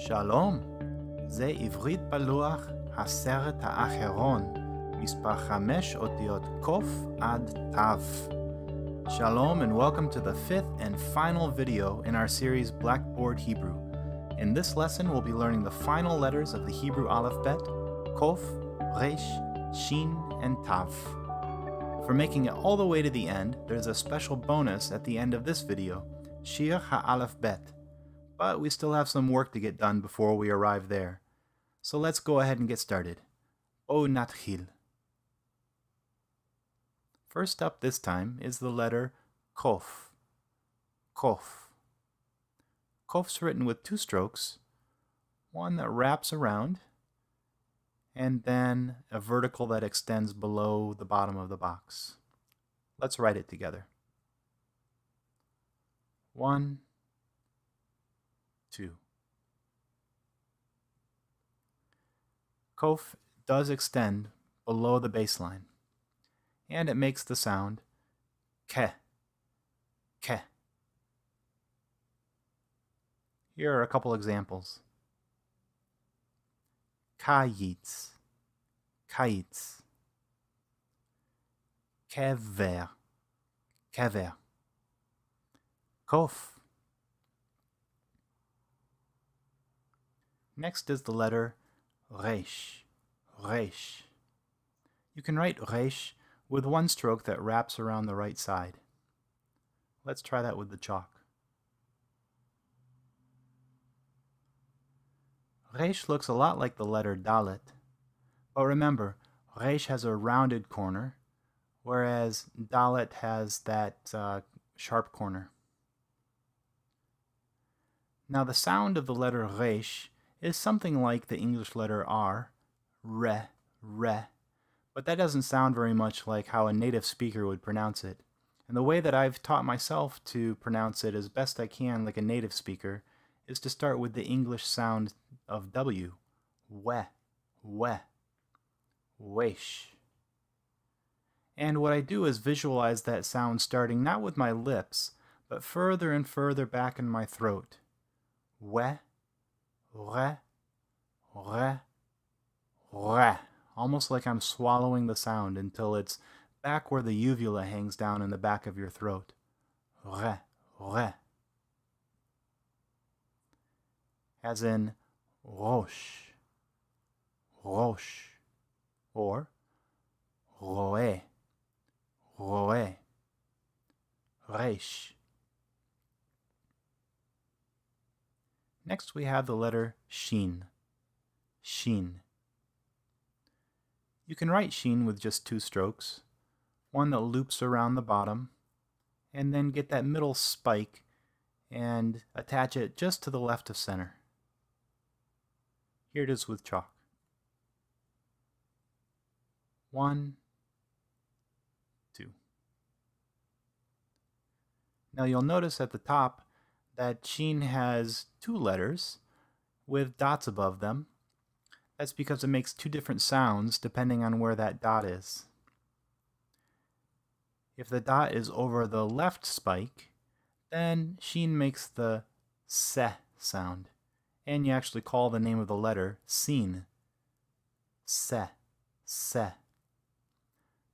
שלום, זה עברית בלוח הסרט האחרון, מספר 5 אותיות קוף עד תו. Shalom and welcome to the fifth and final video in our series Blackboard Hebrew. In this lesson, we'll be learning the final letters of the Hebrew Aleph Bet, Kof, Resh, Shin, and Tav. For making it all the way to the end, there's a special bonus at the end of this video, Shir-Ha'alefbet. But we still have some work to get done before we arrive there. So let's go ahead and get started. O natchil. First up this time is the letter Kof. Kof. Kof's written with two strokes, one that wraps around, and then a vertical that extends below the bottom of the box. Let's write it together. 1, 2. Kof does extend below the baseline, and it makes the sound ke, ke. Here are a couple examples. Kayitz, kayitz. Kever, kever. Kof. Next is the letter Resh, Resh. You can write Resh with one stroke that wraps around the right side. Let's try that with the chalk. Resh looks a lot like the letter Dalet, but remember, Resh has a rounded corner, whereas Dalet has that sharp corner. Now the sound of the letter Resh is something like the English letter R, re, re, but that doesn't sound very much like how a native speaker would pronounce it. And the way that I've taught myself to pronounce it as best I can like a native speaker is to start with the English sound of W, we, wesh. And what I do is visualize that sound starting not with my lips, but further and further back in my throat. We, re, re, re. Almost like I'm swallowing the sound until it's back where the uvula hangs down in the back of your throat. Re, re. As in rosh, rosh, or roe, roe, resh. Next we have the letter shin, shin. You can write shin with just two strokes, one that loops around the bottom, and then get that middle spike and attach it just to the left of center. Here it is with chalk. 1, 2. Now you'll notice at the top that shin has two letters with dots above them. That's because it makes two different sounds depending on where that dot is. If the dot is over the left spike, then shin makes the se sound. And you actually call the name of the letter sin. Se, se.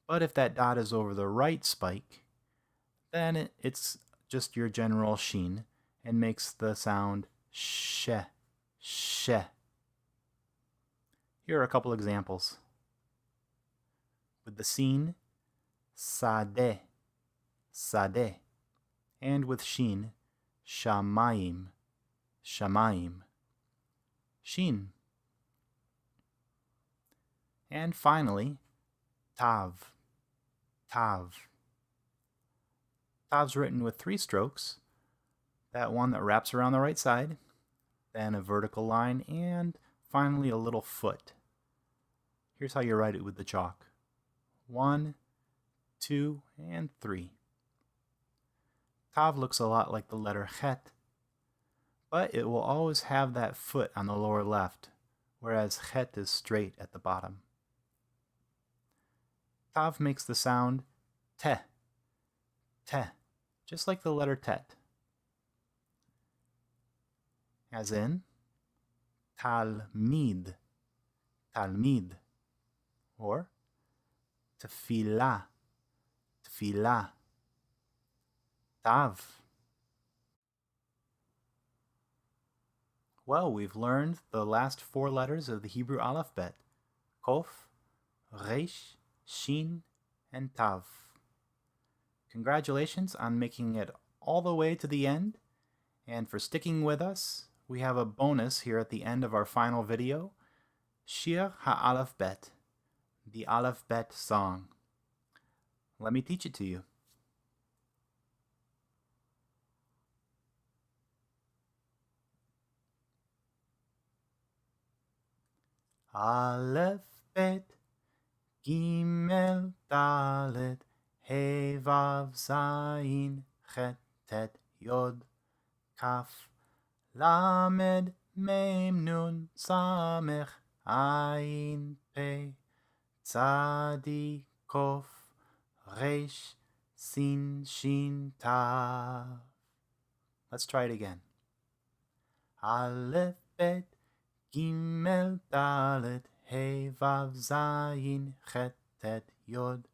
But if that dot is over the right spike, then it's just your general shin and makes the sound she, she. Here are a couple examples. With the sin, sadeh, sadeh. And with shin, shamayim, shamayim. Shin. And finally, tav, tav. Tav's written with three strokes, that one that wraps around the right side, then a vertical line, and finally a little foot. Here's how you write it with the chalk. 1, 2, and 3. Tav looks a lot like the letter chet, but it will always have that foot on the lower left, whereas chet is straight at the bottom. Tav makes the sound te, te, just like the letter tet. As in talmid, talmid, or tefillah, tefillah, tav. Well, we've learned the last 4 letters of the Hebrew alphabet: Kof, Resh, Shin, and Tav. Congratulations on making it all the way to the end, and for sticking with us. We have a bonus here at the end of our final video, Shir-Ha'alefbet, the Aleph Bet Song. Let me teach it to you. Aleph Bet Gimel Dalet He Vav Zayin Chet Tet Yod Kaf Lamed Mem Nun Samech Ayin Pe Tzadi Kof Resh Sin Shin Tav. Let's try it again. Aleph Bet Gimel Dalet He Vav Zayin Chet Tet Yod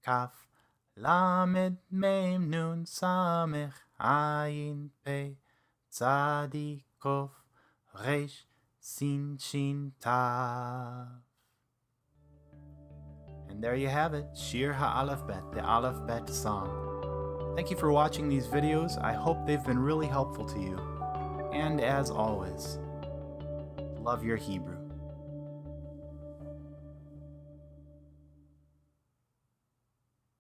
Kaf Lamed Mem Nun Samech Ayin Pe Tzadi Kof Resh Sin Shin Tav. And there you have it, Shir-Ha'alefbet, the Aleph Bet Song. Thank you for watching these videos. I hope they've been really helpful to you. And as always, love your Hebrew.